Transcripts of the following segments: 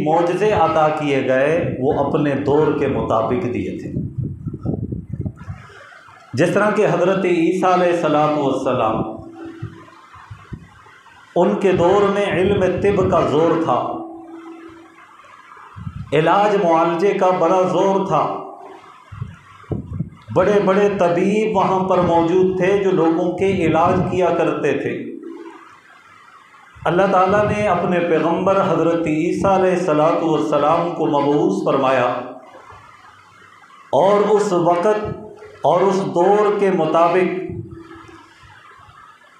معجزے عطا کیے گئے وہ اپنے دور کے مطابق دیے تھے۔ جس طرح کہ حضرت عیسیٰ علیہ السلام ان کے دور میں علم طب کا زور تھا، علاج معالجے کا بڑا زور تھا، بڑے بڑے طبیب وہاں پر موجود تھے جو لوگوں کے علاج کیا کرتے تھے۔ اللہ تعالیٰ نے اپنے پیغمبر حضرت عیسیٰ علیہ السلام کو مبعوث فرمایا، اور اس وقت اور اس دور کے مطابق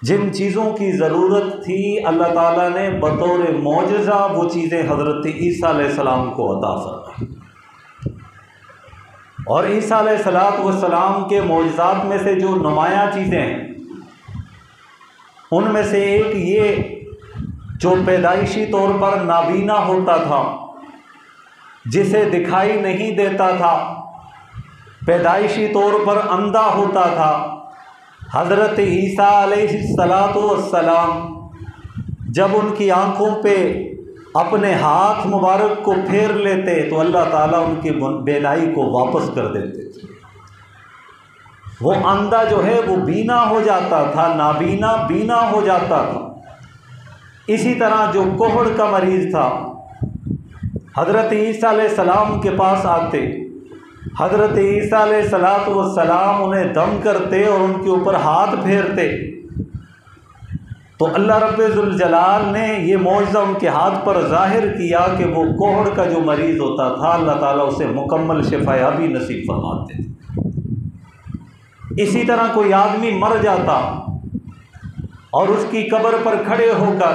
جن چیزوں کی ضرورت تھی اللہ تعالیٰ نے بطور معجزہ وہ چیزیں حضرت عیسیٰ علیہ السلام کو عطا فرمائی۔ اور عیسیٰ علیہ السلام کے معجزات میں سے جو نمایاں چیزیں ہیں ان میں سے ایک یہ جو پیدائشی طور پر نابینا ہوتا تھا، جسے دکھائی نہیں دیتا تھا، پیدائشی طور پر اندھا ہوتا تھا، حضرت عیسیٰ علیہ السلام جب ان کی آنکھوں پہ اپنے ہاتھ مبارک کو پھیر لیتے تو اللہ تعالیٰ ان کی بینائی کو واپس کر دیتے تھے۔ وہ اندھا جو ہے وہ بینا ہو جاتا تھا، نابینا بینا ہو جاتا تھا۔ اسی طرح جو کوہڑ کا مریض تھا حضرت عیسیٰ علیہ السلام کے پاس آتے، حضرت عیسیٰ علیہ السلام انہیں دم کرتے اور ان کے اوپر ہاتھ پھیرتے تو اللہ رب ذوالجلال نے یہ معجزہ ان کے ہاتھ پر ظاہر کیا کہ وہ کوہڑ کا جو مریض ہوتا تھا اللہ تعالیٰ اسے مکمل شفا یابی نصیب فرماتے تھے۔ اسی طرح کوئی آدمی مر جاتا اور اس کی قبر پر کھڑے ہو کر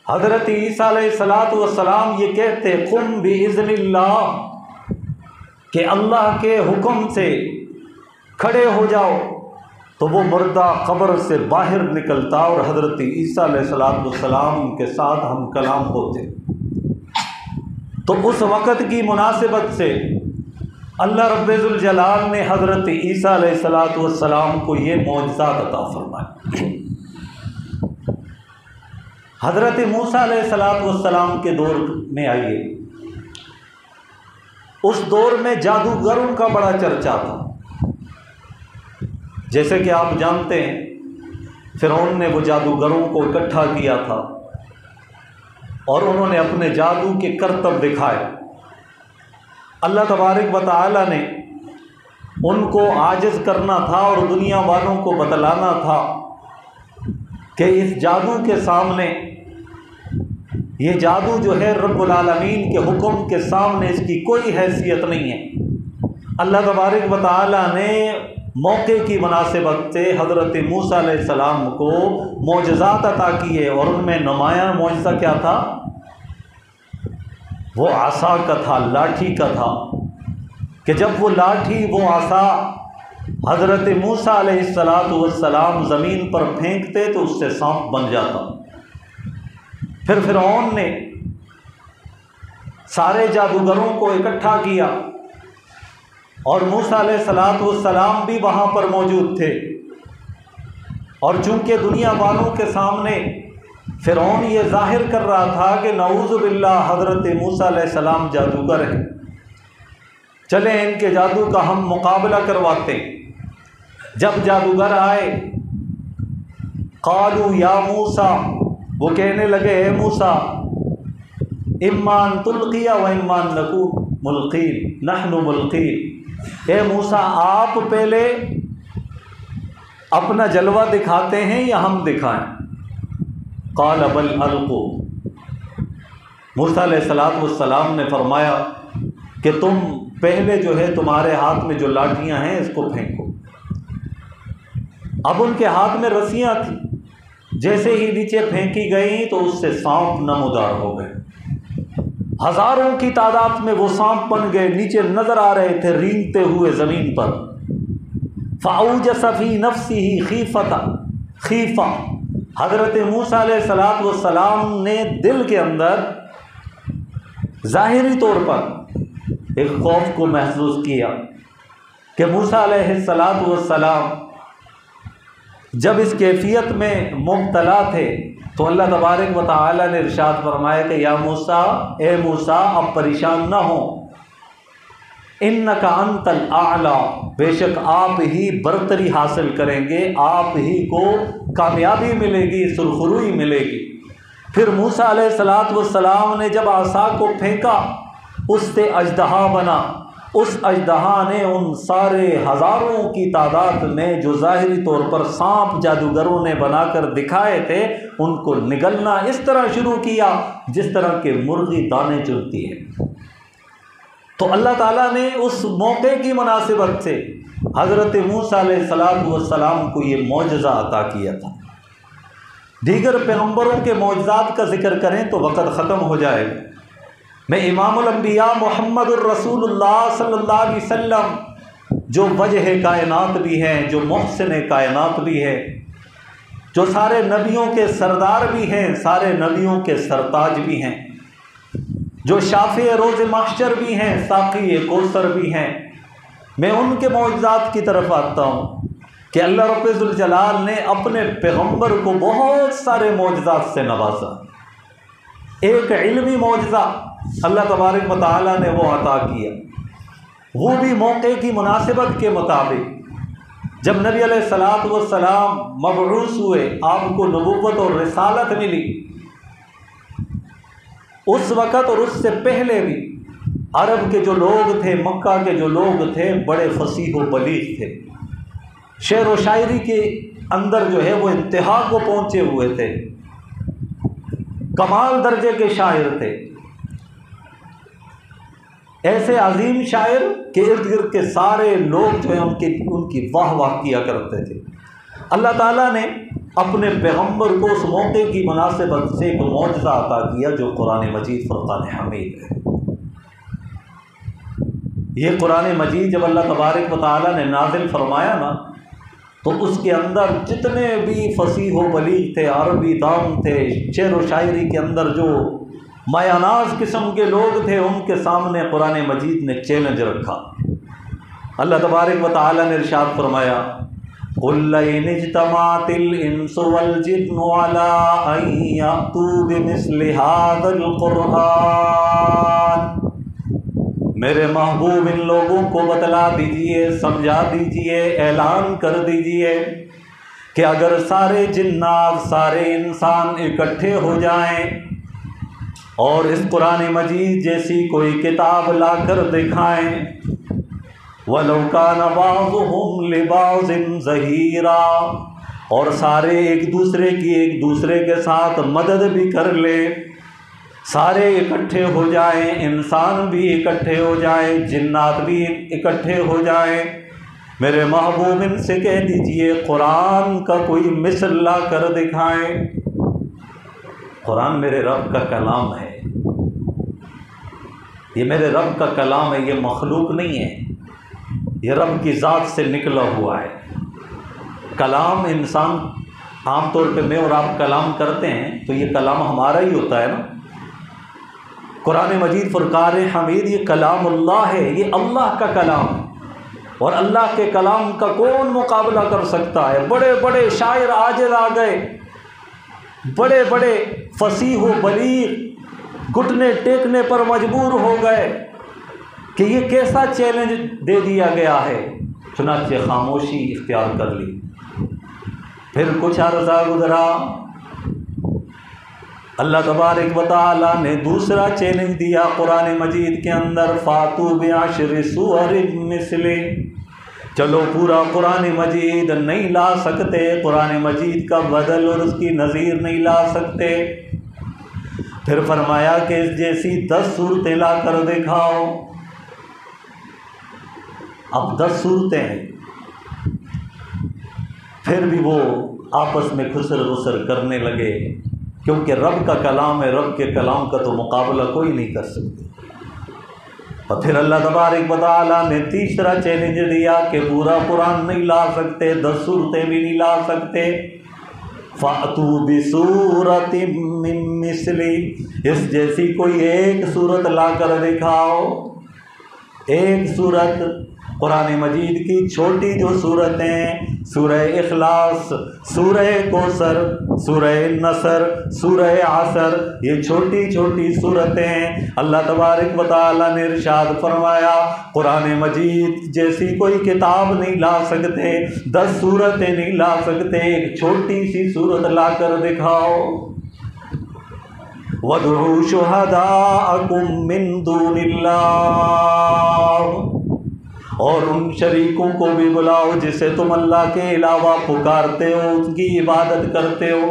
حضرت عیسیٰ علیہ السلام یہ کہتے قم بإذن اللہ، کہ اللہ کے حکم سے کھڑے ہو جاؤ، تو وہ مردہ قبر سے باہر نکلتا اور حضرت عیسیٰ علیہ السلام کے ساتھ ہم کلام ہوتے۔ تو اس وقت کی مناسبت سے اللہ رب ذوالجلال نے حضرت عیسیٰ علیہ السلام کو یہ معجزات عطا فرمائے۔ حضرت موسیٰ علیہ السلام کے دور میں آئیے، اس دور میں جادوگروں کا بڑا چرچا تھا۔ جیسے کہ آپ جانتے ہیں فرعون نے وہ جادوگروں کو اکٹھا کیا تھا اور انہوں نے اپنے جادو کے کرتب دکھائے۔ اللہ تبارک و تعالی نے ان کو عاجز کرنا تھا اور دنیا والوں کو بتلانا تھا کہ اس جادو کے سامنے، یہ جادو جو ہے رب العالمین کے حکم کے سامنے اس کی کوئی حیثیت نہیں ہے۔ اللہ تبارک و تعالی نے موقع کی مناسبت سے حضرت موسیٰ علیہ السلام کو معجزات عطا کیے، اور ان میں نمایاں معجزہ کیا تھا؟ وہ عصا کا تھا، لاٹھی کا تھا، کہ جب وہ لاٹھی وہ عصا حضرت موسیٰ علیہ السلام زمین پر پھینکتے تو اس سے سانپ بن جاتا۔ پھر فرعون نے سارے جادوگروں کو اکٹھا کیا اور موسیٰ علیہ السلام بھی وہاں پر موجود تھے، اور چونکہ دنیا والوں کے سامنے فرعون یہ ظاہر کر رہا تھا کہ نعوذ باللہ حضرت موسیٰ علیہ السلام جادوگر ہیں، چلیں ان کے جادو کا ہم مقابلہ کرواتے۔ جب جادوگر آئے قالوا یا موسیٰ، وہ کہنے لگے اے موسیٰ اما ان تلقی و اما ان نکون ملقین، نحن ملقین، اے موسیٰ آپ پہلے اپنا جلوہ دکھاتے ہیں یا ہم دکھائیں؟ قال بل القوا، موسیٰ علیہ السلام نے فرمایا کہ تم پہلے جو ہے تمہارے ہاتھ میں جو لاٹھیاں ہیں اس کو پھینکو۔ اب ان کے ہاتھ میں رسیاں تھیں، جیسے ہی نیچے پھینکی گئیں تو اس سے سانپ نمودار ہو گئے، ہزاروں کی تعداد میں وہ سانپ بن گئے، نیچے نظر آ رہے تھے رینگتے ہوئے زمین پر۔ فاوجس فی نفسہ خیفہ، حضرت موسیٰ علیہ السلام نے دل کے اندر ظاہری طور پر ایک خوف کو محسوس کیا کہ موسیٰ علیہ السلام جب اس کیفیت میں مبتلا تھے تو اللہ تبارک و تعالی نے ارشاد فرمایا کہ یا موسیٰ، اے موسیٰ اب پریشان نہ ہو، انک انت الاعلی، بے شک آپ ہی برتری حاصل کریں گے، آپ ہی کو کامیابی ملے گی، سرخروئی ملے گی۔ پھر موسیٰ علیہ السلام نے جب عصا کو پھینکا، اس سے اژدہا بنا، اس اژدہا نے ان سارے ہزاروں کی تعداد میں جو ظاہری طور پر سانپ جادوگروں نے بنا کر دکھائے تھے، ان کو نگلنا اس طرح شروع کیا جس طرح کہ مرغی دانے چنتی ہے۔ تو اللہ تعالیٰ نے اس موقع کی مناسبت سے حضرت موسیٰ علیہ السلام کو یہ معجزہ عطا کیا تھا۔ دیگر پیغمبروں کے معجزات کا ذکر کریں تو وقت ختم ہو جائے گا۔ میں امام الانبیاء محمد الرسول اللہ صلی اللہ علیہ وسلم، جو وجہ کائنات بھی ہیں، جو محسن کائنات بھی ہے، جو سارے نبیوں کے سردار بھی ہیں، سارے نبیوں کے سرتاج بھی ہیں، جو شافع روز محشر بھی ہیں، ساقی کوثر بھی ہیں، میں ان کے معجزات کی طرف آتا ہوں کہ اللہ رب ذوالجلال نے اپنے پیغمبر کو بہت سارے معجزات سے نوازا۔ ایک علمی معجزہ اللہ تبارک و تعالیٰ نے وہ عطا کیا، وہ بھی موقع کی مناسبت کے مطابق۔ جب نبی علیہ السلام مبعوث ہوئے، آپ کو نبوت اور رسالت ملی، اس وقت اور اس سے پہلے بھی عرب کے جو لوگ تھے، مکہ کے جو لوگ تھے، بڑے فصیح و بلیغ تھے، شعر و شاعری کے اندر جو ہے وہ انتہا کو پہنچے ہوئے تھے، کمال درجے کے شاعر تھے، ایسے عظیم شاعر کہ ارد گرد کے سارے لوگ جو ہیں ان کی واہ واہ کیا کرتے تھے۔ اللہ تعالیٰ نے اپنے پیغمبر کو اس موقع کی مناسبت سے ایک معجزہ عطا کیا جو قرآن مجید فرقان حمید ہے۔ یہ قرآن مجید جب اللہ تبارک و تعالیٰ نے نازل فرمایا نا، تو اس کے اندر جتنے بھی فصیح و بلیغ تھے، عربی دان تھے، شعر و شاعری کے اندر جو مایاناز قسم کے لوگ تھے، ان کے سامنے قرآن مجید نے چیلنج رکھا۔ اللہ تبارک و تعالیٰ نے ارشاد فرمایا قُلْ لَئِنِ اجْتَمَعَتِ الْإِنسُ وَالْجِنُّ عَلَىٰ أَن يَأْتُوا بِمِثْلِ هَٰذَا الْقُرْآنِ، میرے محبوب ان لوگوں کو بتلا دیجئے، سمجھا دیجئے، اعلان کر دیجئے کہ اگر سارے جنات، سارے انسان اکٹھے ہو جائیں اور اس قرآن مجید جیسی کوئی کتاب لا کر دکھائیں، وَلَوْ كَانَ بَعْضُهُمْ لِبَعْضٍ ظَهِيرًا، اور سارے ایک دوسرے کے ساتھ مدد بھی کر لیں، سارے اکٹھے ہو جائیں، انسان بھی اکٹھے ہو جائیں، جنات بھی اکٹھے ہو جائیں، میرے محبوب ان سے کہہ دیجئے قرآن کا کوئی مثل لا کر دکھائیں۔ قرآن میرے رب کا کلام ہے، یہ میرے رب کا کلام ہے، یہ مخلوق نہیں ہے، یہ رب کی ذات سے نکلا ہوا ہے۔ کلام انسان عام طور پہ میں اور آپ کلام کرتے ہیں تو یہ کلام ہمارا ہی ہوتا ہے نا۔ قرآن مجید فرقان حمید یہ کلام اللہ ہے، یہ اللہ کا کلام ہے، اور اللہ کے کلام کا کون مقابلہ کر سکتا ہے؟ بڑے بڑے شاعر عاجز آ گئے، بڑے بڑے فصیح و بلیغ گھٹنے ٹیکنے پر مجبور ہو گئے کہ یہ کیسا چیلنج دے دیا گیا ہے، چنانچہ خاموشی اختیار کر لی۔ پھر کچھ عرصہ گزرا، اللہ تبارک و تعالیٰ نے دوسرا چیلنج دیا قرآن مجید کے اندر، فَاتُوا بِعَشْرِ سُوَرٍ مِثْلِهِ، چلو پورا قرآن مجید نہیں لا سکتے، قرآن مجید کا بدل اور اس کی نظیر نہیں لا سکتے، پھر فرمایا کہ اس جیسی 10 صورتیں لا کر دکھاؤ۔ اب 10 صورتیں ہیں، پھر بھی وہ آپس میں خسر غسر کرنے لگے، کیونکہ رب کا کلام ہے، رب کے کلام کا تو مقابلہ کوئی نہیں کر سکتے۔ اور پھر اللہ تبارک و تعالیٰ نے تیسرا چیلنج دیا کہ پورا قرآن نہیں لا سکتے، 10 صورتیں بھی نہیں لا سکتے، فَأْتُوا بِسُورَةٍ مِّن مِّثْلِهِ، اس جیسی کوئی ایک صورت لا کر دکھاؤ، ایک صورت قرآن مجید کی چھوٹی جو صورتیں سورہ اخلاص، سورہ کوثر، سورہ نصر، سورہ عصر، یہ چھوٹی چھوٹی صورتیں اللہ تبارک و تعالیٰ نے ارشاد فرمایا قرآن مجید جیسی کوئی کتاب نہیں لا سکتے، 10 صورتیں نہیں لا سکتے، ایک چھوٹی سی صورت لا کر دکھاؤ۔ وَادْعُوا شُهَدَاءَكُم مِّن دُونِ اللَّهِ، اور ان شریکوں کو بھی بلاؤ جسے تم اللہ کے علاوہ پکارتے ہو، ان کی عبادت کرتے ہو،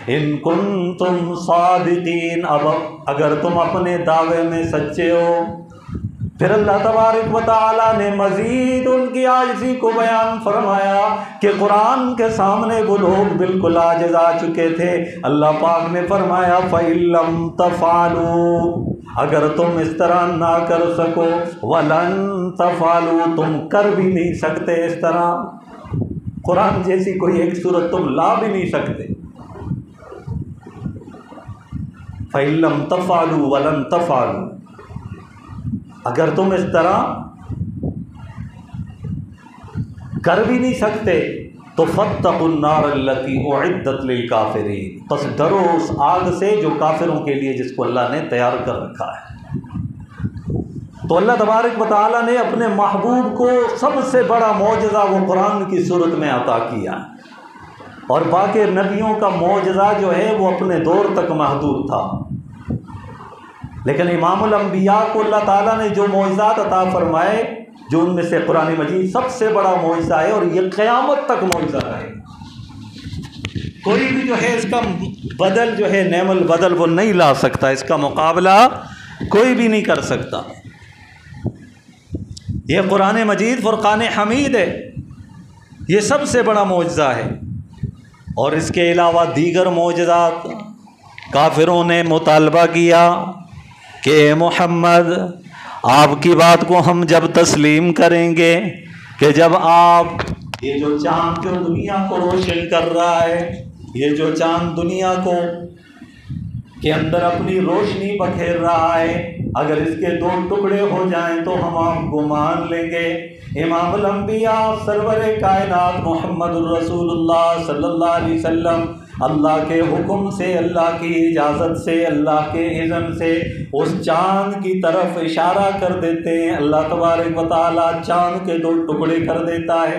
ان کنتم صادقین، اب اگر تم اپنے دعوے میں سچے ہو۔ پھر اللہ تبارک و تعالیٰ نے مزید ان کی عاجزی کو بیان فرمایا کہ قرآن کے سامنے وہ لوگ بالکل عاجز آ چکے تھے۔ اللہ پاک نے فرمایا فَإِن لَّمْ تَفْعَلُوا، اگر تم اس طرح نہ کر سکو، وَلَن تَفْعَلُوا، تم کر بھی نہیں سکتے اس طرح، قرآن جیسی کوئی ایک صورت تم لا بھی نہیں سکتے۔ فَإِن لَّمْ تَفْعَلُوا وَلَن تَفْعَلُوا، اگر تم اس طرح کر بھی نہیں سکتے تو فَاتَّقُوا النَّارَ الَّتِي أُعِدَّتْ لِلْكَافِرِينَ، پس ڈرو اس آگ سے جو کافروں کے لیے جس کو اللہ نے تیار کر رکھا ہے۔ تو اللہ تبارک و تعالیٰ نے اپنے محبوب کو سب سے بڑا معجزہ وہ قرآن کی صورت میں عطا کیا، اور باقی نبیوں کا معجزہ جو ہے وہ اپنے دور تک محدود تھا، لیکن امام الانبیاء کو اللہ تعالیٰ نے جو معجزات عطا فرمائے، جو ان میں سے قرآن مجید سب سے بڑا معجزہ ہے، اور یہ قیامت تک معجزہ ہے۔ کوئی بھی جو ہے اس کا بدل جو ہے نعم البدل وہ نہیں لا سکتا، اس کا مقابلہ کوئی بھی نہیں کر سکتا۔ یہ قرآن مجید فرقان حمید ہے، یہ سب سے بڑا معجزہ ہے۔ اور اس کے علاوہ دیگر معجزات، کافروں نے مطالبہ کیا کہ اے محمد آپ کی بات کو ہم جب تسلیم کریں گے کہ جب آپ یہ جو چاند جو دنیا کو روشن کر رہا ہے، یہ جو چاند دنیا کو کے اندر اپنی روشنی بکھیر رہا ہے، اگر اس کے 2 ٹکڑے ہو جائیں تو ہم آپ کو مان لیں گے۔ امام الانبیاء سرور کائنات محمد الرسول اللہ صلی اللہ علیہ وسلم اللہ کے حکم سے، اللہ کی اجازت سے، اللہ کے اذن سے اس چاند کی طرف اشارہ کر دیتے ہیں۔ اللہ تبارک و تعالیٰ چاند کے 2 ٹکڑے کر دیتا ہے۔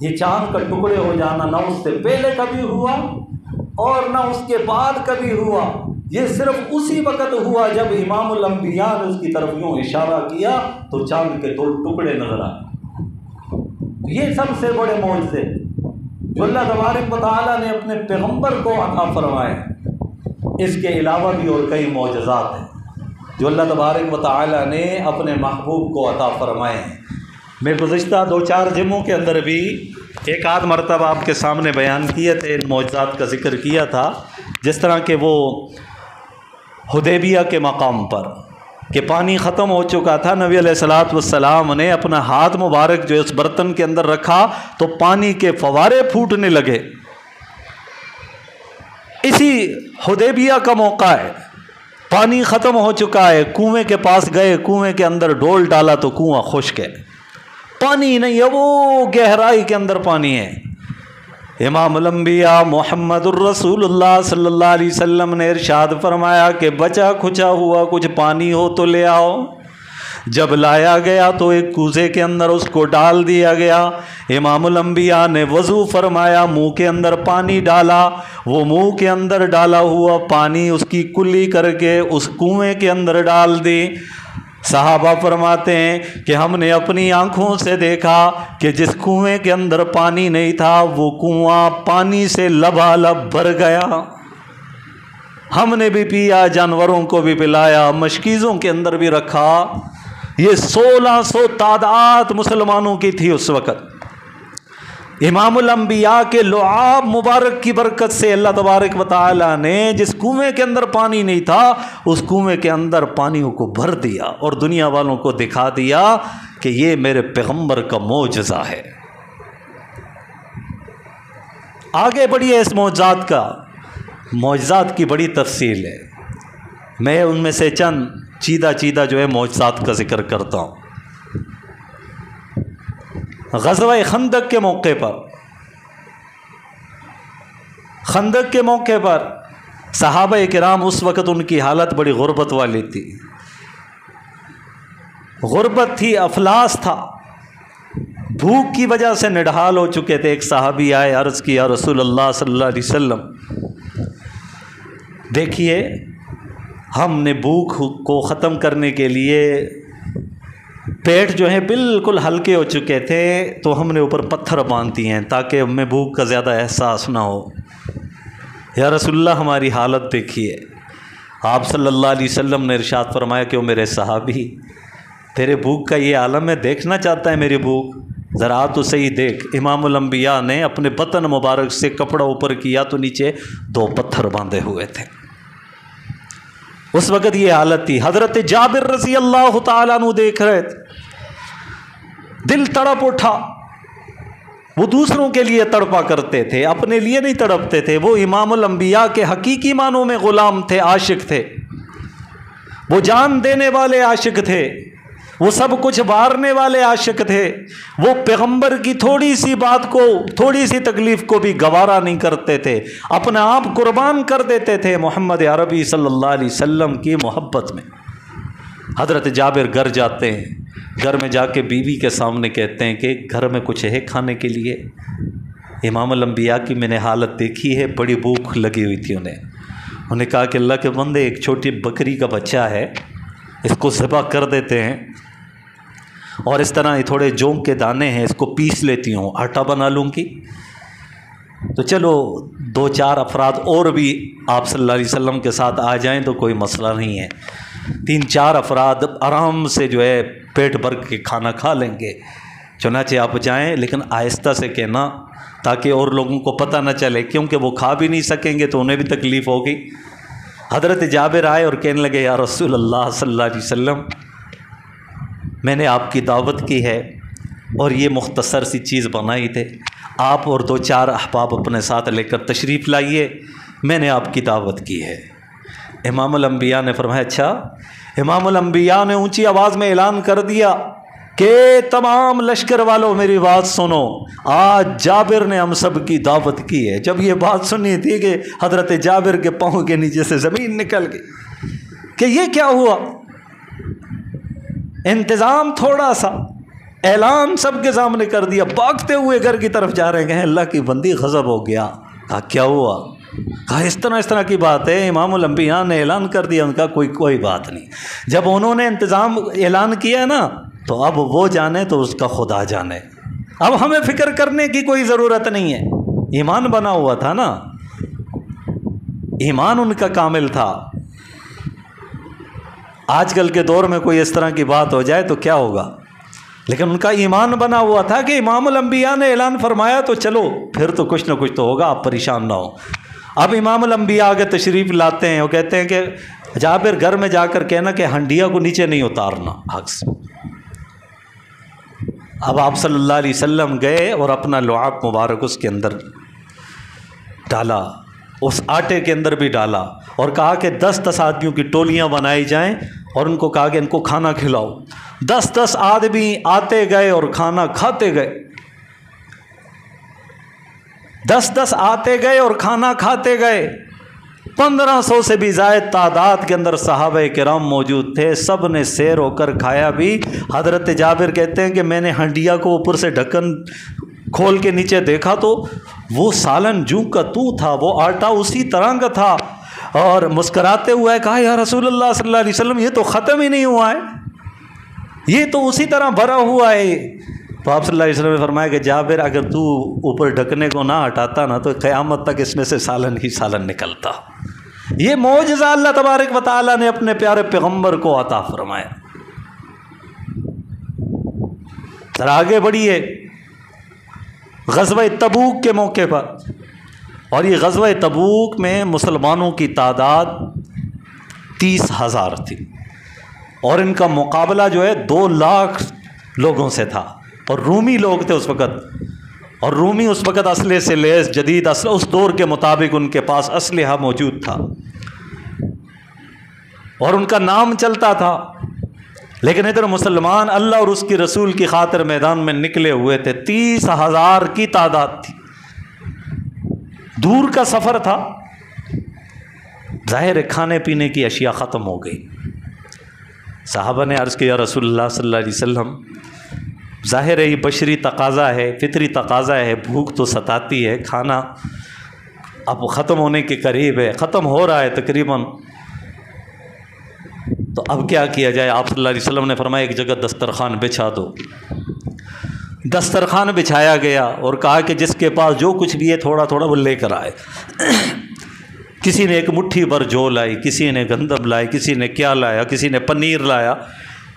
یہ چاند کا ٹکڑے ہو جانا نہ اس سے پہلے کبھی ہوا اور نہ اس کے بعد کبھی ہوا، یہ صرف اسی وقت ہوا جب امام الانبیاء نے اس کی طرف یوں اشارہ کیا تو چاند کے 2 ٹکڑے نظر آئے۔ یہ سب سے بڑے معجزے جو اللہ تبارک و تعالیٰ نے اپنے پیغمبر کو عطا فرمائے۔ اس کے علاوہ بھی اور کئی معجزات ہیں جو اللہ تبارک و تعالیٰ نے اپنے محبوب کو عطا فرمائے ہیں۔ میں گزشتہ 2-4 جمعوں کے اندر بھی ایک آدھ مرتبہ آپ کے سامنے بیان کیے تھے، ان معجزات کا ذکر کیا تھا، جس طرح کہ وہ حدیبیہ کے مقام پر کہ پانی ختم ہو چکا تھا، نبی علیہ الصلوۃ والسلام نے اپنا ہاتھ مبارک جو اس برتن کے اندر رکھا تو پانی کے فوارے پھوٹنے لگے۔ اسی حدیبیہ کا موقع ہے، پانی ختم ہو چکا ہے، کنویں کے پاس گئے، کنویں کے اندر ڈول ڈالا تو کنواں خشک ہے، پانی نہیں ہے، وہ گہرائی کے اندر پانی ہے۔ امام الانبیاء محمد الرسول اللہ صلی اللہ علیہ وسلم نے ارشاد فرمایا کہ بچا کھچا ہوا کچھ پانی ہو تو لے آؤ۔ جب لایا گیا تو ایک کوزے کے اندر اس کو ڈال دیا گیا۔ امام الانبیاء نے وضو فرمایا، منہ کے اندر پانی ڈالا، وہ منہ کے اندر ڈالا ہوا پانی اس کی کلی کر کے اس کنویں کے اندر ڈال دی۔ صحابہ فرماتے ہیں کہ ہم نے اپنی آنکھوں سے دیکھا کہ جس کنویں کے اندر پانی نہیں تھا وہ کنواں پانی سے لبالب بھر گیا۔ ہم نے بھی پیا، جانوروں کو بھی پلایا، مشکیزوں کے اندر بھی رکھا۔ یہ 1600 تعداد مسلمانوں کی تھی اس وقت۔ امام الانبیاء کے لعاب مبارک کی برکت سے اللہ تبارک و تعالیٰ نے جس کنویں کے اندر پانی نہیں تھا اس کنویں کے اندر پانیوں کو بھر دیا اور دنیا والوں کو دکھا دیا کہ یہ میرے پیغمبر کا معجزہ ہے۔ آگے بڑھیے اس معجزات کی بڑی تفصیل ہے، میں ان میں سے چند چیدہ چیدہ جو ہے معجزات کا ذکر کرتا ہوں۔ غزوہ خندق کے موقع پر صحابہ کرام اس وقت ان کی حالت بڑی غربت والی تھی، غربت تھی، افلاس تھا، بھوک کی وجہ سے نڈھال ہو چکے تھے۔ ایک صحابی آئے، عرض کی، یا رسول اللہ صلی اللہ علیہ وسلم دیکھیے ہم نے بھوک کو ختم کرنے کے لیے پیٹ جو ہے بالکل ہلکے ہو چکے تھے، تو ہم نے اوپر پتھر باندھ دیے ہیں تاکہ ہمیں بھوک کا زیادہ احساس نہ ہو۔ یا رسول اللہ ہماری حالت دیکھیے۔ آپ صلی اللہ علیہ وسلم نے ارشاد فرمایا کہ وہ میرے صحابی، تیرے بھوک کا یہ عالم ہے، دیکھنا چاہتا ہے میری بھوک؟ ذرا تو صحیح دیکھ۔ امام الانبیاء نے اپنے بطن مبارک سے کپڑا اوپر کیا تو نیچے 2 پتھر باندھے ہوئے تھے۔ اس وقت یہ حالت تھی۔ حضرت جابر رضی اللہ تعالیٰ عنہ دیکھ رہے تھے، دل تڑپ اٹھا۔ وہ دوسروں کے لیے تڑپا کرتے تھے، اپنے لیے نہیں تڑپتے تھے۔ وہ امام الانبیاء کے حقیقی معنوں میں غلام تھے، عاشق تھے، وہ جان دینے والے عاشق تھے، وہ سب کچھ وارنے والے عاشق تھے۔ وہ پیغمبر کی تھوڑی سی بات کو، تھوڑی سی تکلیف کو بھی گوارا نہیں کرتے تھے، اپنا آپ قربان کر دیتے تھے محمد عربی صلی اللہ علیہ وسلم کی محبت میں۔ حضرت جابر گھر جاتے ہیں، گھر میں جا کے بیوی کے سامنے کہتے ہیں کہ گھر میں کچھ ہے کھانے کے لیے؟ امام الانبیاء کی میں نے حالت دیکھی ہے، بڑی بھوک لگی ہوئی تھی انہوں نے کہا کہ اللہ کے بندے، ایک چھوٹی بکری کا بچہ ہے، اس کو ذبح کر دیتے ہیں، اور اس طرح تھوڑے جونگ کے دانے ہیں، اس کو پیس لیتی ہوں، آٹا بنا لوں گی، تو چلو 2-4 افراد اور بھی آپ صلی اللہ علیہ وسلم کے ساتھ آ جائیں تو کوئی مسئلہ نہیں ہے، 3-4 افراد آرام سے جو ہے پیٹ بھر کے کھانا کھا لیں گے۔ چنانچہ آپ جائیں، لیکن آہستہ سے کہنا تاکہ اور لوگوں کو پتہ نہ چلے، کیونکہ وہ کھا بھی نہیں سکیں گے تو انہیں بھی تکلیف ہوگی۔ حضرت جابر آئے اور کہنے لگے، یا رسول اللہ صلی اللہ علیہ وسلم، میں نے آپ کی دعوت کی ہے اور یہ مختصر سی چیز بنائی تھے، آپ اور 2-4 احباب اپنے ساتھ لے کر تشریف لائیے، میں نے آپ کی دعوت کی ہے۔ امام الانبیاء نے فرمایا اچھا؟ امام الانبیاء نے اونچی آواز میں اعلان کر دیا کہ تمام لشکر والوں میری بات سنو، آج جابر نے ہم سب کی دعوت کی ہے۔ جب یہ بات سنی تھی کہ حضرت جابر کے پاؤں کے نیچے سے زمین نکل گئی کہ یہ کیا ہوا؟ انتظام تھوڑا سا، اعلان سب کے سامنے کر دیا، بھاگتے ہوئے گھر کی طرف جا رہے ہیں، اللہ کی بندی غضب ہو گیا۔ کہا کیا ہوا؟ کہا اس طرح کی بات ہے، امام الانبیاء نے اعلان کر دیا۔ ان کا کوئی بات نہیں، جب انہوں نے انتظام اعلان کیا نا تو اب وہ جانے تو اس کا خدا جانے، اب ہمیں فکر کرنے کی کوئی ضرورت نہیں ہے۔ ایمان بنا ہوا تھا نا، ایمان ان کا کامل تھا۔ آج کل کے دور میں کوئی اس طرح کی بات ہو جائے تو کیا ہوگا، لیکن ان کا ایمان بنا ہوا تھا کہ امام الانبیاء نے اعلان فرمایا تو چلو پھر تو کچھ نہ کچھ تو ہوگا، آپ پریشان نہ ہو۔ اب امام الانبیاء آگے تشریف لاتے ہیں، وہ کہتے ہیں کہ جابر گھر میں جا کر کہنا کہ ہنڈیا کو نیچے نہیں اتارنا آگ سے۔ اب آپ صلی اللہ علیہ وسلم گئے اور اپنا لعاب مبارک اس کے اندر ڈالا، اس آٹے کے اندر بھی ڈالا، اور کہا کہ 10 آدمیوں کی ٹولیاں بنائی جائیں، اور ان کو کہا کہ ان کو کھانا کھلاؤ۔ 10 آدمی آتے گئے اور کھانا کھاتے گئے، 10 آتے گئے اور کھانا کھاتے گئے۔ 1500 سے بھی زائد تعداد کے اندر صحابہ کرام موجود تھے، سب نے سیر ہو کر کھایا بھی۔ حضرت جابر کہتے ہیں کہ میں نے ہنڈیا کو اوپر سے ڈھکن کھول کے نیچے دیکھا تو وہ سالن جوں کا تو تھا، وہ آٹا اسی طرح کا تھا، اور مسکراتے ہوئے کہا یا رسول اللہ صلی اللہ علیہ وسلم یہ تو ختم ہی نہیں ہوا ہے، یہ تو اسی طرح بھرا ہوا ہے۔ تو آپ صلی اللہ علیہ وسلم نے فرمایا کہ جابر اگر تو اوپر ڈھکنے کو نہ ہٹاتا نا تو قیامت تک اس میں سے سالن ہی سالن نکلتا۔ یہ معجزہ اللہ تبارک و تعالیٰ نے اپنے پیارے پیغمبر کو عطا فرمایا۔ ذرا آگے بڑھیے غزوہ تبوک کے موقع پر، اور یہ غزوہ تبوک میں مسلمانوں کی تعداد 30,000 تھی، اور ان کا مقابلہ جو ہے 2 لاکھ لوگوں سے تھا، اور رومی لوگ تھے اس وقت، اور رومی اس وقت اسلحے سے لیس جدید اسلحہ، اس دور کے مطابق ان کے پاس اسلحہ موجود تھا۔ اور ان کا نام چلتا تھا، لیکن ادھر مسلمان اللہ اور اس کی رسول کی خاطر میدان میں نکلے ہوئے تھے، 30,000 کی تعداد تھی، دور کا سفر تھا، ظاہر ہے کھانے پینے کی اشیاء ختم ہو گئی۔ صحابہ نے عرض کیا رسول اللہ صلی اللہ علیہ وسلم، ظاہر ہے یہ بشری تقاضا ہے، فطری تقاضا ہے، بھوک تو ستاتی ہے، کھانا اب ختم ہونے کے قریب ہے، ختم ہو رہا ہے تقریباً، تو اب کیا کیا جائے؟ آپ صلی اللہ علیہ وسلم نے فرمایا ایک جگہ دسترخوان بچھا دو۔ دسترخوان بچھایا گیا اور کہا کہ جس کے پاس جو کچھ بھی ہے تھوڑا تھوڑا وہ لے کر آئے۔ کسی نے ایک مٹھی بھر جو لائی، کسی نے گندم لائی، کسی نے کیا لایا، کسی نے پنیر لایا،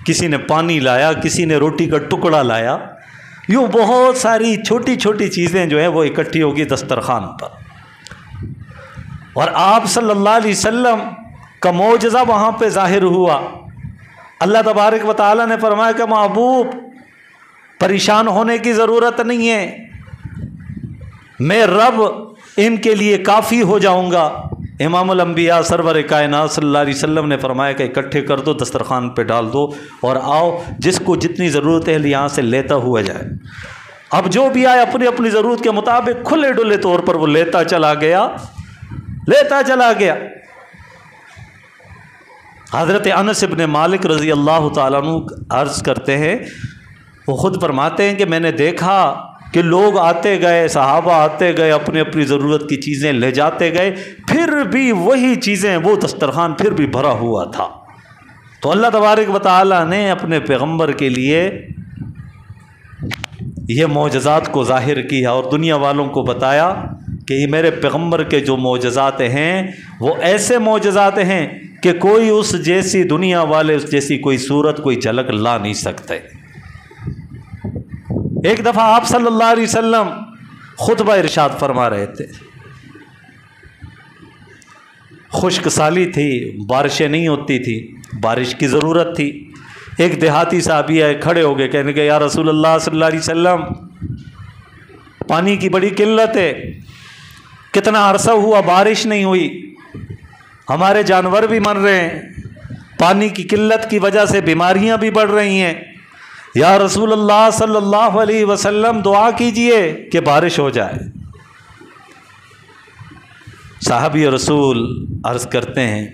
کسی نے پانی لایا، کسی نے روٹی کا ٹکڑا لایا، یوں بہت ساری چھوٹی چھوٹی چیزیں جو ہیں وہ اکٹھی ہوگی دسترخوان پر، اور آپ صلی اللہ علیہ وسلم کا معجزہ وہاں پہ ظاہر ہوا۔ اللہ تبارک و تعالیٰ نے فرمایا کہ محبوب پریشان ہونے کی ضرورت نہیں ہے، میں رب ان کے لیے کافی ہو جاؤں گا۔ امام الانبیاء سرور کائنات صلی اللہ علیہ وسلم نے فرمایا کہ اکٹھے کر دو، دسترخوان پہ ڈال دو اور آؤ، جس کو جتنی ضرورت ہے یہاں سے لیتا ہوا جائے۔ اب جو بھی آئے اپنی اپنی ضرورت کے مطابق کھلے ڈلے طور پر وہ لیتا چلا گیا، لیتا چلا گیا۔ حضرت انس بن مالک رضی اللہ تعالیٰ عنہ عرض کرتے ہیں، وہ خود فرماتے ہیں کہ میں نے دیکھا کہ لوگ آتے گئے، صحابہ آتے گئے، اپنی اپنی ضرورت کی چیزیں لے جاتے گئے، پھر بھی وہی چیزیں، وہ دسترخوان پھر بھی بھرا ہوا تھا۔ تو اللہ تبارک و تعالیٰ نے اپنے پیغمبر کے لیے یہ معجزات کو ظاہر کیا اور دنیا والوں کو بتایا کہ یہ میرے پیغمبر کے جو معجزات ہیں وہ ایسے معجزات ہیں کہ کوئی اس جیسی دنیا والے اس جیسی کوئی صورت، کوئی جھلک لا نہیں سکتے۔ ایک دفعہ آپ صلی اللہ علیہ وسلم خطبہ ارشاد فرما رہے تھے، خشک سالی تھی، بارشیں نہیں ہوتی تھی، بارش کی ضرورت تھی۔ ایک دیہاتی صحابی آئے، کھڑے ہو گئے، کہنے کہ یا رسول اللہ صلی اللہ علیہ وسلم پانی کی بڑی قلت ہے، کتنا عرصہ ہوا بارش نہیں ہوئی، ہمارے جانور بھی مر رہے ہیں، پانی کی قلت کی وجہ سے بیماریاں بھی بڑھ رہی ہیں، یا رسول اللہ صلی اللہ علیہ وسلم دعا کیجئے کہ بارش ہو جائے۔ صحابی رسول عرض کرتے ہیں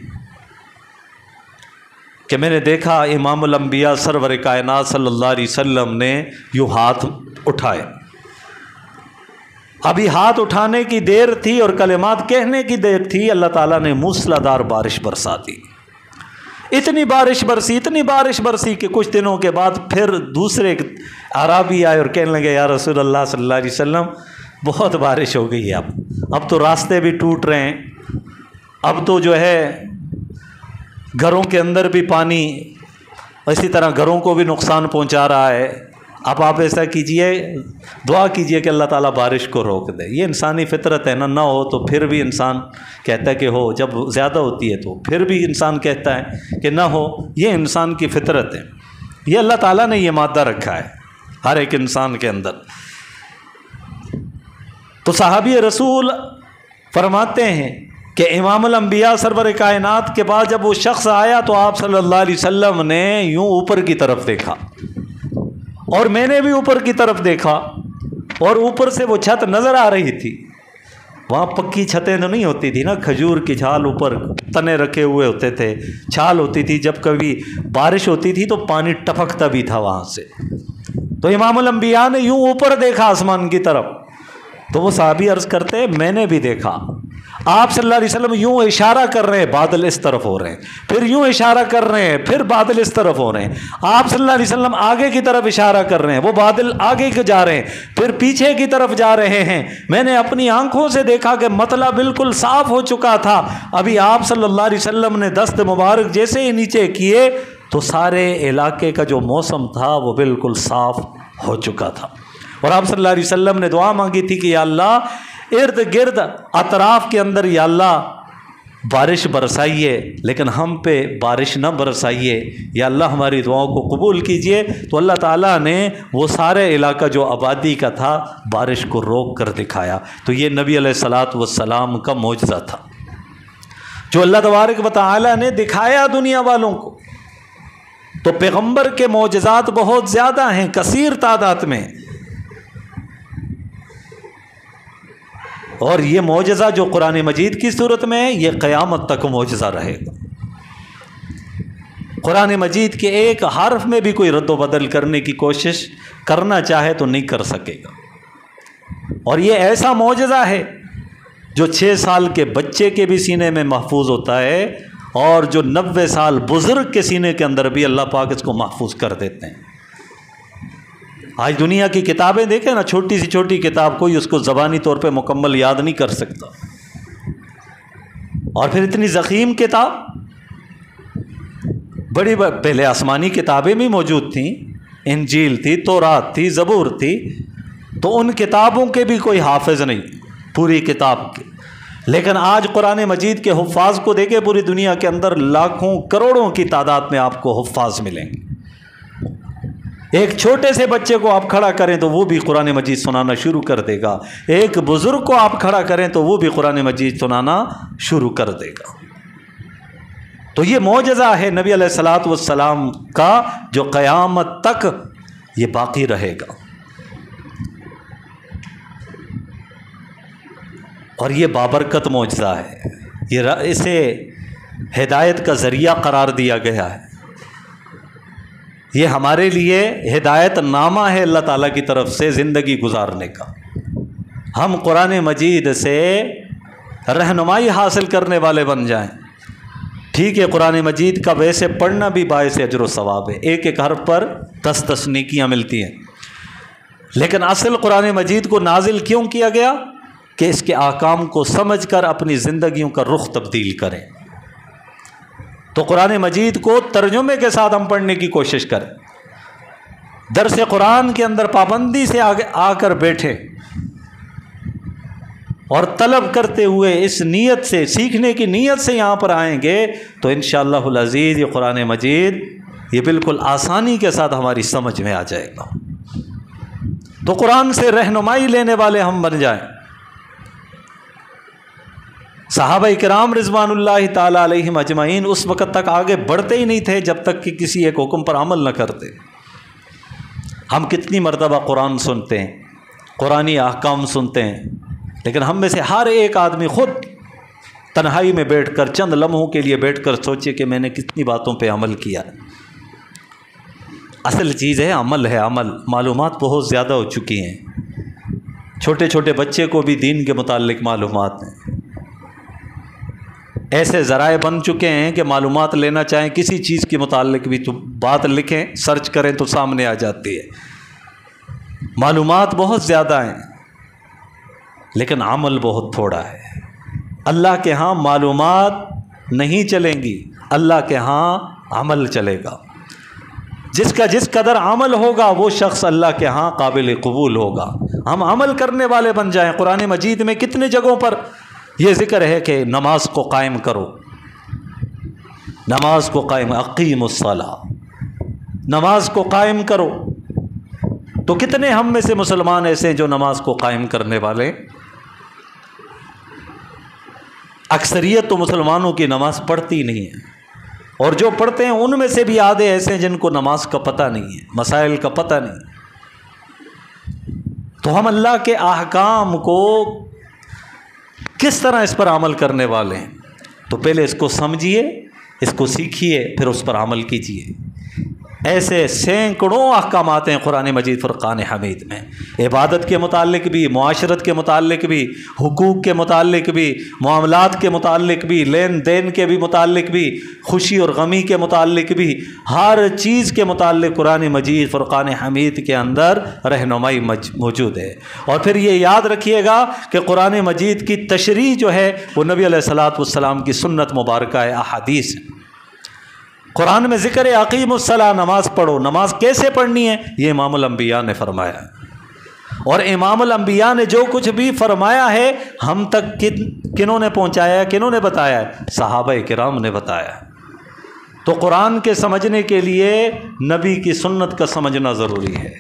کہ میں نے دیکھا امام الانبیاء سرور کائنات صلی اللہ علیہ وسلم نے یوں ہاتھ اٹھائے، ابھی ہاتھ اٹھانے کی دیر تھی اور کلمات کہنے کی دیر تھی، اللہ تعالیٰ نے موسلادھار بارش برسا دی، اتنی بارش برسی کہ کچھ دنوں کے بعد پھر دوسرے اعرابی آئے اور کہنے لگے یا رسول اللہ صلی اللہ علیہ وسلم بہت بارش ہو گئی ہے، اب تو راستے بھی ٹوٹ رہے ہیں، اب تو جو ہے گھروں کے اندر بھی پانی اسی طرح گھروں کو بھی نقصان پہنچا رہا ہے، اب آپ ایسا کیجئے، دعا کیجئے کہ اللہ تعالیٰ بارش کو روک دے۔ یہ انسانی فطرت ہے نا، نہ ہو تو پھر بھی انسان کہتا ہے کہ ہو، جب زیادہ ہوتی ہے تو پھر بھی انسان کہتا ہے کہ نہ ہو، یہ انسان کی فطرت ہے، یہ اللہ تعالیٰ نے یہ مادہ رکھا ہے ہر ایک انسان کے اندر۔ تو صحابی رسول فرماتے ہیں کہ امام الانبیاء سرور کائنات کے بعد جب وہ شخص آیا تو آپ صلی اللہ علیہ وسلم نے یوں اوپر کی طرف دیکھا اور میں نے بھی اوپر کی طرف دیکھا، اور اوپر سے وہ چھت نظر آ رہی تھی۔ وہاں پکی چھتیں تو نہیں ہوتی تھی نا، کھجور کی چھال اوپر تنے رکھے ہوئے ہوتے تھے، چھال ہوتی تھی، جب کبھی بارش ہوتی تھی تو پانی ٹپکتا بھی تھا وہاں سے۔ تو امام الانبیاء نے یوں اوپر دیکھا آسمان کی طرف، تو وہ صحابی عرض کرتے میں نے بھی دیکھا، آپ صلی اللہ علیہ وسلم یوں اشارہ کر رہے ہیں، بادل اس طرف ہو رہے ہیں، پھر یوں اشارہ کر رہے ہیں، پھر بادل اس طرف ہو رہے ہیں، آپ صلی اللہ علیہ وسلم آگے کی طرف اشارہ کر رہے ہیں، وہ بادل آگے کے جا رہے ہیں، پھر پیچھے کی طرف جا رہے ہیں۔ میں نے اپنی آنکھوں سے دیکھا کہ مطلع بالکل صاف ہو چکا تھا، ابھی آپ صلی اللہ علیہ وسلم نے دست مبارک جیسے ہی نیچے کیے تو سارے علاقے کا جو موسم تھا وہ بالکل صاف ہو چکا تھا، اور آپ صلی اللہ علیہ وسلم نے دعا مانگی تھی کہ یا اللہ ارد گرد اطراف کے اندر یا اللہ بارش برسائیے، لیکن ہم پہ بارش نہ برسائیے، یا اللہ ہماری دعاؤں کو قبول کیجئے۔ تو اللہ تعالیٰ نے وہ سارے علاقہ جو آبادی کا تھا بارش کو روک کر دکھایا۔ تو یہ نبی علیہ الصلوۃ والسلام کا معجزہ تھا۔ جو اللہ تبارک و تعالی نے دکھایا دنیا والوں کو۔ تو پیغمبر کے معجزات بہت زیادہ ہیں، کثیر تعداد میں، اور یہ معجزہ جو قرآن مجید کی صورت میں ہے یہ قیامت تک معجزہ رہے گا۔ قرآن مجید کے ایک حرف میں بھی کوئی رد و بدل کرنے کی کوشش کرنا چاہے تو نہیں کر سکے گا، اور یہ ایسا معجزہ ہے جو 6 سال کے بچے کے بھی سینے میں محفوظ ہوتا ہے، اور جو 90 سال بزرگ کے سینے کے اندر بھی اللہ پاک اس کو محفوظ کر دیتے ہیں۔ آج دنیا کی کتابیں دیکھیں نا، چھوٹی سی چھوٹی کتاب، کوئی اس کو زبانی طور پہ مکمل یاد نہیں کر سکتا، اور پھر اتنی ضخیم کتاب، بڑی پہلے آسمانی کتابیں بھی موجود تھیں، انجیل تھی، تورات تھی، زبور تھی، تو ان کتابوں کے بھی کوئی حافظ نہیں پوری کتاب کے، لیکن آج قرآن مجید کے حفاظ کو دیکھیں، پوری دنیا کے اندر لاکھوں کروڑوں کی تعداد میں آپ کو حفاظ ملیں گے۔ ایک چھوٹے سے بچے کو آپ کھڑا کریں تو وہ بھی قرآن مجید سنانا شروع کر دے گا، ایک بزرگ کو آپ کھڑا کریں تو وہ بھی قرآن مجید سنانا شروع کر دے گا۔ تو یہ معجزہ ہے نبی علیہ الصلوۃ والسلام کا، جو قیامت تک یہ باقی رہے گا، اور یہ بابرکت معجزہ ہے، اسے ہدایت کا ذریعہ قرار دیا گیا ہے، یہ ہمارے لیے ہدایت نامہ ہے اللہ تعالیٰ کی طرف سے زندگی گزارنے کا۔ ہم قرآن مجید سے رہنمائی حاصل کرنے والے بن جائیں۔ ٹھیک ہے، قرآن مجید کا ویسے پڑھنا بھی باعث اجر و ثواب ہے، ایک ایک حرف پر 10 نیکیاں ملتی ہیں، لیکن اصل قرآن مجید کو نازل کیوں کیا گیا؟ کہ اس کے احکام کو سمجھ کر اپنی زندگیوں کا رخ تبدیل کریں۔ تو قرآن مجید کو ترجمے کے ساتھ ہم پڑھنے کی کوشش کریں، درس قرآن کے اندر پابندی سے آ کر بیٹھیں، اور طلب کرتے ہوئے اس نیت سے، سیکھنے کی نیت سے یہاں پر آئیں گے تو انشاءاللہ العزیز یہ قرآن مجید یہ بالکل آسانی کے ساتھ ہماری سمجھ میں آ جائے گا۔ تو قرآن سے رہنمائی لینے والے ہم بن جائیں۔ صحابہ کرام رضوان اللہ تعالیٰ علیہم اجمعین اس وقت تک آگے بڑھتے ہی نہیں تھے جب تک کہ کسی ایک حکم پر عمل نہ کرتے۔ ہم کتنی مرتبہ قرآن سنتے ہیں، قرآنی احکام سنتے ہیں، لیکن ہم میں سے ہر ایک آدمی خود تنہائی میں بیٹھ کر چند لمحوں کے لیے بیٹھ کر سوچے کہ میں نے کتنی باتوں پہ عمل کیا۔ اصل چیز ہے عمل، ہے عمل۔ معلومات بہت زیادہ ہو چکی ہیں، چھوٹے چھوٹے بچے کو بھی دین کے متعلق معلومات ہیں، ایسے ذرائع بن چکے ہیں کہ معلومات لینا چاہیں کسی چیز کے متعلق بھی تو بات لکھیں، سرچ کریں تو سامنے آ جاتی ہے۔ معلومات بہت زیادہ ہیں لیکن عمل بہت تھوڑا ہے۔ اللہ کے ہاں معلومات نہیں چلیں گی، اللہ کے ہاں عمل چلے گا۔ جس کا جس قدر عمل ہوگا وہ شخص اللہ کے ہاں قابل قبول ہوگا۔ ہم عمل کرنے والے بن جائیں۔ قرآن مجید میں کتنے جگہوں پر یہ ذکر ہے کہ نماز کو قائم کرو، نماز کو قائم، اقیم الصلاۃ، نماز کو قائم کرو۔ تو کتنے ہم میں سے مسلمان ایسے ہیں جو نماز کو قائم کرنے والے؟ اکثریت تو مسلمانوں کی نماز پڑھتی نہیں ہے، اور جو پڑھتے ہیں ان میں سے بھی آدھے ایسے ہیں جن کو نماز کا پتہ نہیں ہے، مسائل کا پتہ نہیں۔ تو ہم اللہ کے احکام کو کس طرح اس پر عمل کرنے والے ہیں؟ تو پہلے اس کو سمجھیے، اس کو سیکھیے، پھر اس پر عمل کیجیے۔ ایسے سینکڑوں احکامات ہیں قرآن مجید فرقان حمید میں، عبادت کے متعلق بھی، معاشرت کے متعلق بھی، حقوق کے متعلق بھی، معاملات کے متعلق بھی، لین دین کے بھی متعلق بھی، خوشی اور غمی کے متعلق بھی، ہر چیز کے متعلق قرآن مجید فرقان حمید کے اندر رہنمائی موجود ہے۔ اور پھر یہ یاد رکھیے گا کہ قرآن مجید کی تشریح جو ہے وہ نبی علیہ الصلوۃ والسلام کی سنت مبارکہ ہے، احادیث ہے۔ قرآن میں ذکر ہے اقیم الصلاۃ، نماز پڑھو۔ نماز کیسے پڑھنی ہے یہ امام الانبیاء نے فرمایا، اور امام الانبیاء نے جو کچھ بھی فرمایا ہے ہم تک کنہوں نے پہنچایا ہے، کنہوں نے بتایا ہے؟ صحابہ کرام نے بتایا ہے۔ تو قرآن کے سمجھنے کے لیے نبی کی سنت کا سمجھنا ضروری ہے،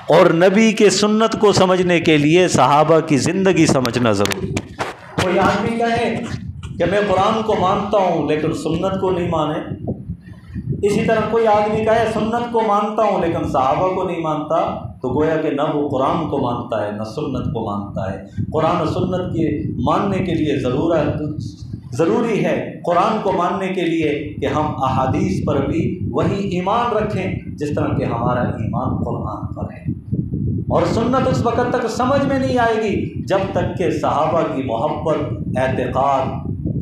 اور نبی کے سنت کو سمجھنے کے لیے صحابہ کی زندگی سمجھنا ضروری ہے۔ کوئی آدمی کہے کہ میں قرآن کو مانتا ہوں لیکن سنت کو نہیں مانے. اسی طرح کوئی آدمی کہے سنت کو مانتا ہوں لیکن صحابہ کو نہیں مانتا، تو گویا کہ نہ وہ قرآن کو مانتا ہے نہ سنت کو مانتا ہے. قرآن و سنت کے ماننے کے لیے ضروری ہے قرآن کو ماننے کے لیے کہ ہم احادیث پر بھی وہی ایمان رکھیں جس طرح کہ ہمارا ایمان قرآن پر ہے. اور سنت اس وقت تک سمجھ میں نہیں آئے گی جب تک کہ صحابہ کی محبت، اعتقاد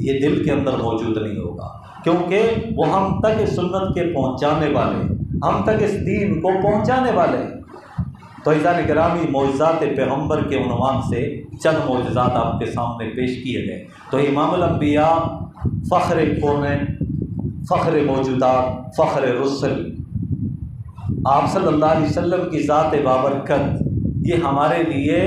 یہ دل کے اندر موجود نہیں ہوگا، کیونکہ وہ ہم تک اس سنت کے پہنچانے والے، ہم تک اس دین کو پہنچانے والے. تو عزیزان گرامی، معجزات پیغمبر کے عنوان سے چند معجزات آپ کے سامنے پیش کیے گئے. تو امام الانبیاء، فخر کونین، فخر موجودات، فخر رسل، آپ صلی اللہ علیہ وسلم کی ذات بابرکت، یہ ہمارے لیے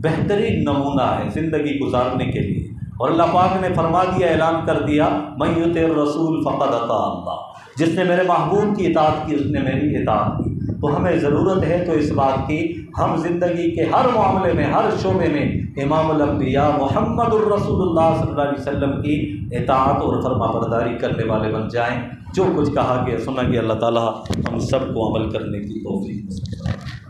بہترین نمونہ ہے زندگی گزارنے کے لیے. اور اللہ پاک نے فرما دیا، اعلان کر دیا، من یطع الرسول فقد اطاع اللہ، جس نے میرے محبوب کی اطاعت کی اس نے میری اطاعت کی. تو ہمیں ضرورت ہے تو اس بات کی ہم زندگی کے ہر معاملے میں، ہر شعبے میں امام الانبیاء محمد الرسول اللہ صلی اللہ علیہ وسلم کی اطاعت اور فرما برداری کرنے والے بن جائیں. جو کچھ کہا گیا سنا گیا، اللہ تعالیٰ ہم سب کو عمل کرنے کی توفیق دے.